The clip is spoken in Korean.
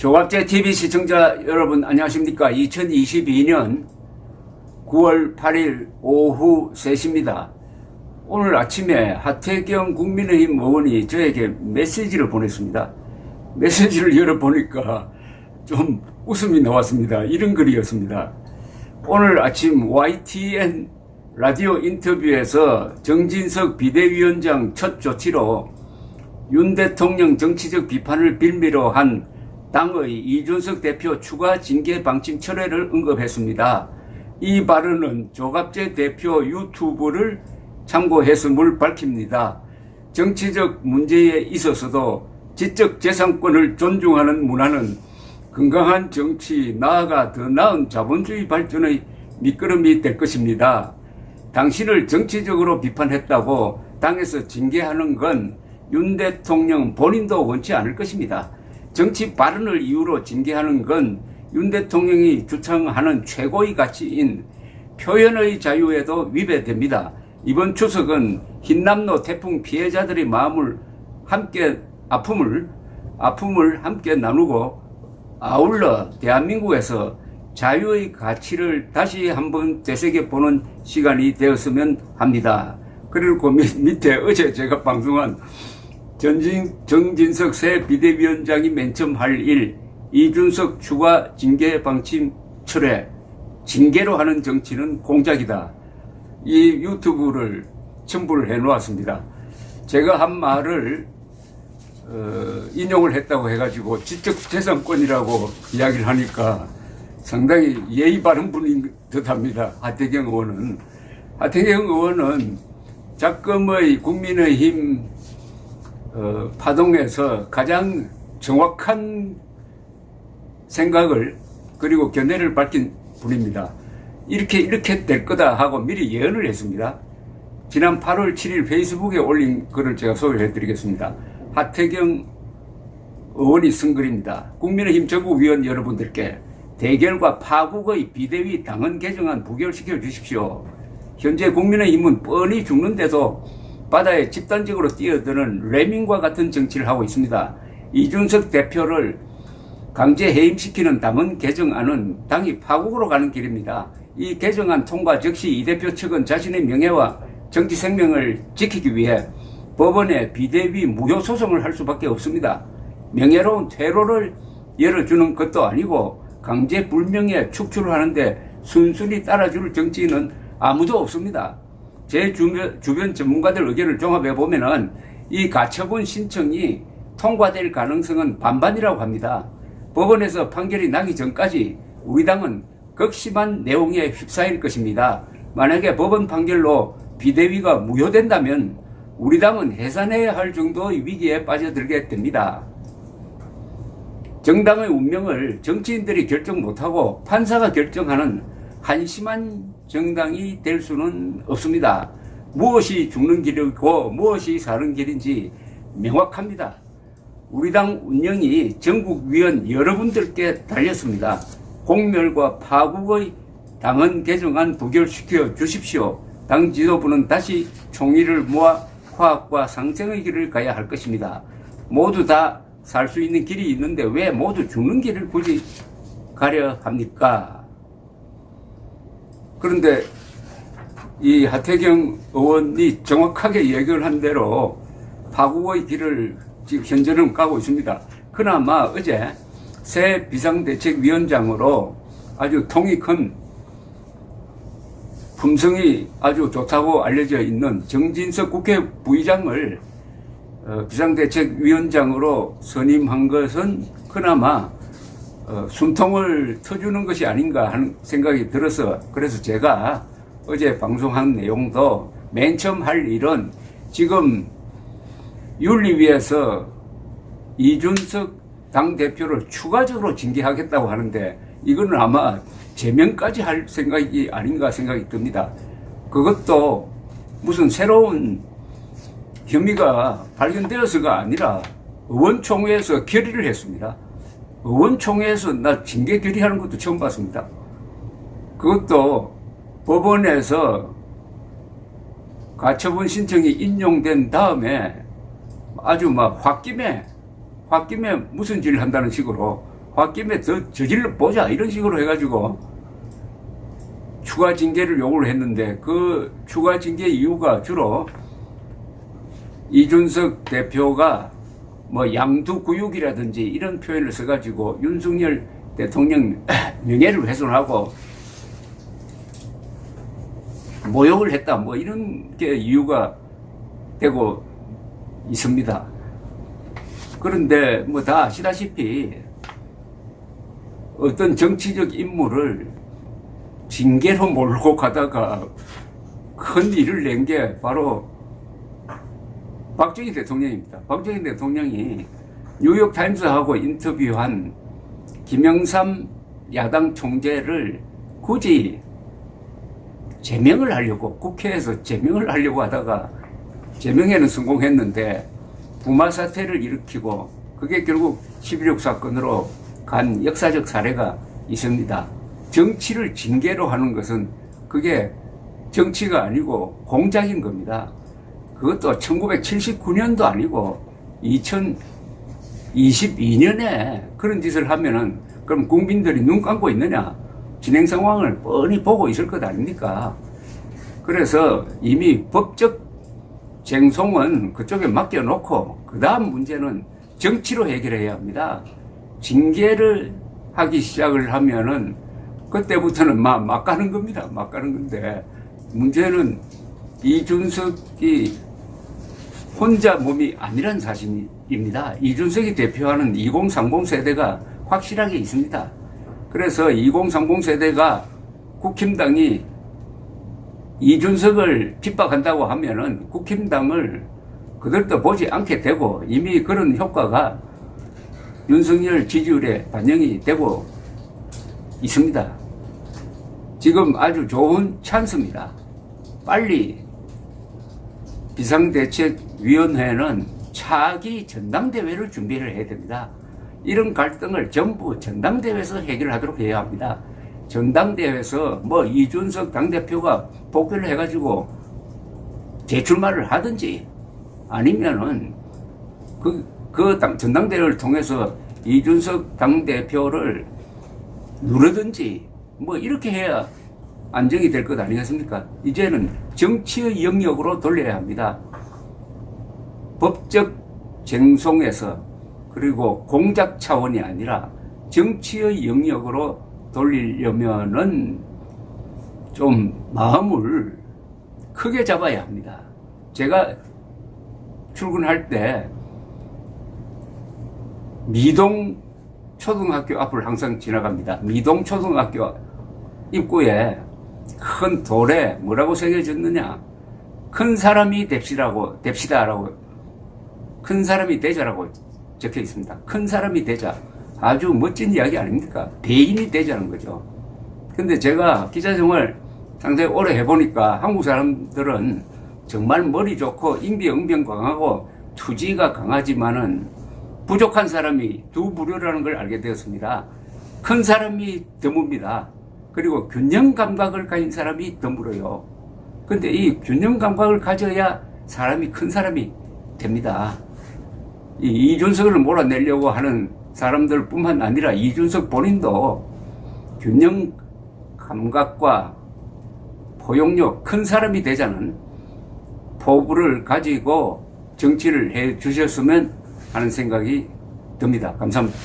조갑제 TV 시청자 여러분 안녕하십니까. 2022년 9월 8일 오후 3시입니다. 오늘 아침에 하태경 국민의힘 의원이 저에게 메시지를 보냈습니다. 메시지를 열어보니까 좀 웃음이 나왔습니다. 이런 글이었습니다. 오늘 아침 YTN 라디오 인터뷰에서 정진석 비대위원장 첫 조치로 윤 대통령 정치적 비판을 빌미로 한 당의 이준석 대표 추가 징계 방침 철회를 언급했습니다. 이 발언은 조갑제 대표 유튜브를 참고했음을 밝힙니다. 정치적 문제에 있어서도 지적 재산권을 존중하는 문화는 건강한 정치, 나아가 더 나은 자본주의 발전의 밑거름이 될 것입니다. 당신을 정치적으로 비판했다고 당에서 징계하는 건 윤 대통령 본인도 원치 않을 것입니다. 정치 발언을 이유로 징계하는 건 윤 대통령이 주창하는 최고의 가치인 표현의 자유에도 위배됩니다. 이번 추석은 흰남노 태풍 피해자들의 마음을 아픔을 함께 나누고 아울러 대한민국에서 자유의 가치를 다시 한번 되새겨보는 시간이 되었으면 합니다. 그리고 밑에 어제 제가 방송한 정진석 새 비대위원장이 맨 처음 할 일, 이준석 추가 징계 방침 철회, 징계로 하는 정치는 공작이다. 이 유튜브를 첨부를 해놓았습니다. 제가 한 말을 인용을 했다고 해가지고 지적재산권이라고 이야기를 하니까 상당히 예의 바른 분인 듯합니다. 하태경 의원은 작금의 국민의힘 파동에서 가장 정확한 생각을 그리고 견해를 밝힌 분입니다. 이렇게 될 거다 하고 미리 예언을 했습니다. 지난 8월 7일 페이스북에 올린 글을 제가 소개해 드리겠습니다. 하태경 의원이 쓴 글입니다. 국민의힘 전국위원 여러분들께 대결과 파국의 비대위 당헌 개정안 부결시켜 주십시오. 현재 국민의힘은 뻔히 죽는데도 바다에 집단적으로 뛰어드는 레밍과 같은 정치를 하고 있습니다. 이준석 대표를 강제 해임시키는 당헌 개정안은 당이 파국으로 가는 길입니다. 이 개정안 통과 즉시 이 대표 측은 자신의 명예와 정치 생명을 지키기 위해 법원에 비대위 무효 소송을 할 수밖에 없습니다. 명예로운 퇴로를 열어주는 것도 아니고 강제 불명예 축출을 하는데 순순히 따라줄 정치인은 아무도 없습니다. 제 주변 전문가들 의견을 종합해 보면은 이 가처분 신청이 통과될 가능성은 반반이라고 합니다. 법원에서 판결이 나기 전까지 우리 당은 극심한 내용에 휩싸일 것입니다. 만약에 법원 판결로 비대위가 무효된다면 우리 당은 해산해야 할 정도의 위기에 빠져들게 됩니다. 정당의 운명을 정치인들이 결정 못하고 판사가 결정하는 한심한 정당이 될 수는 없습니다. 무엇이 죽는 길이고 무엇이 사는 길인지 명확합니다. 우리 당 운영이 전국위원 여러분들께 달렸습니다. 공멸과 파국의 당헌 개정안 부결시켜 주십시오. 당 지도부는 다시 총의를 모아 화합과 상생의 길을 가야 할 것입니다. 모두 다 살 수 있는 길이 있는데 왜 모두 죽는 길을 굳이 가려 합니까? 그런데 이 하태경 의원이 정확하게 얘기를 한 대로 파국의 길을 지금 현재는 가고 있습니다. 그나마 어제 새 비상대책위원장으로 아주 통이 큰 품성이 아주 좋다고 알려져 있는 정진석 국회 부의장을 비상대책위원장으로 선임한 것은 그나마 숨통을 터주는 것이 아닌가 하는 생각이 들어서 그래서 제가 어제 방송한 내용도 맨 처음 할 일은 지금 윤리위에서 이준석 당대표를 추가적으로 징계하겠다고 하는데 이거는 아마 제명까지 할 생각이 아닌가 생각이 듭니다. 그것도 무슨 새로운 혐의가 발견되어서가 아니라 의원총회에서 결의를 했습니다. 의원총회에서 나 징계 결의하는 것도 처음 봤습니다. 그것도 법원에서 가처분 신청이 인용된 다음에 아주 막 홧김에 무슨 짓을 한다는 식으로 홧김에 더 저질러 보자 이런 식으로 해가지고 추가 징계를 요구를 했는데 그 추가 징계 이유가 주로 이준석 대표가 뭐 양두구육이라든지 이런 표현을 써가지고 윤석열 대통령 명예를 훼손하고 모욕을 했다 뭐 이런 게 이유가 되고 있습니다. 그런데 뭐 다 아시다시피 어떤 정치적 인물을 징계로 몰고 가다가 큰 일을 낸 게 바로 박정희 대통령입니다. 박정희 대통령이 뉴욕타임스하고 인터뷰한 김영삼 야당 총재를 굳이 제명을 하려고 국회에서 제명을 하려고 하다가 제명에는 성공했는데 부마 사태를 일으키고 그게 결국 11.6 사건으로 간 역사적 사례가 있습니다. 정치를 징계로 하는 것은 그게 정치가 아니고 공작인 겁니다. 그것도 1979년도 아니고 2022년에 그런 짓을 하면은 그럼 국민들이 눈 감고 있느냐? 진행 상황을 뻔히 보고 있을 것 아닙니까? 그래서 이미 법적 쟁송은 그쪽에 맡겨놓고 그 다음 문제는 정치로 해결해야 합니다. 징계를 하기 시작을 하면은 그때부터는 막 가는 겁니다. 막 가는 건데 문제는 이준석이 혼자 몸이 아니란 사실입니다. 이준석이 대표하는 2030 세대가 확실하게 있습니다. 그래서 2030 세대가 국힘당이 이준석을 핍박한다고 하면은 국힘당을 그들도 보지 않게 되고 이미 그런 효과가 윤석열 지지율에 반영이 되고 있습니다. 지금 아주 좋은 찬스입니다. 빨리 비상대책위원회는 차기 전당대회를 준비를 해야 됩니다. 이런 갈등을 전부 전당대회에서 해결하도록 해야 합니다. 전당대회에서 뭐 이준석 당대표가 복귀를 해가지고 재출마를 하든지 아니면은 전당대회를 통해서 이준석 당대표를 누르든지 뭐 이렇게 해야 안정이 될 것 아니겠습니까? 이제는 정치의 영역으로 돌려야 합니다. 법적 쟁송에서 그리고 공작 차원이 아니라 정치의 영역으로 돌리려면은 좀 마음을 크게 잡아야 합니다. 제가 출근할 때 미동 초등학교 앞을 항상 지나갑니다. 미동 초등학교 입구에 큰 돌에 뭐라고 새겨졌느냐? 큰 사람이 됩시다라고 큰 사람이 되자라고 적혀 있습니다. 큰 사람이 되자. 아주 멋진 이야기 아닙니까? 대인이 되자는 거죠. 근데 제가 기자 생활 상당히 오래 해보니까 한국 사람들은 정말 머리 좋고 인비응변 강하고 투지가 강하지만은 부족한 사람이 두 부류라는 걸 알게 되었습니다. 큰 사람이 드뭅니다. 그리고 균형 감각을 가진 사람이 드물어요. 근데 이 균형 감각을 가져야 사람이 큰 사람이 됩니다. 이준석을 몰아내려고 하는 사람들 뿐만 아니라 이준석 본인도 균형 감각과 포용력, 큰 사람이 되자는 포부를 가지고 정치를 해 주셨으면 하는 생각이 듭니다. 감사합니다.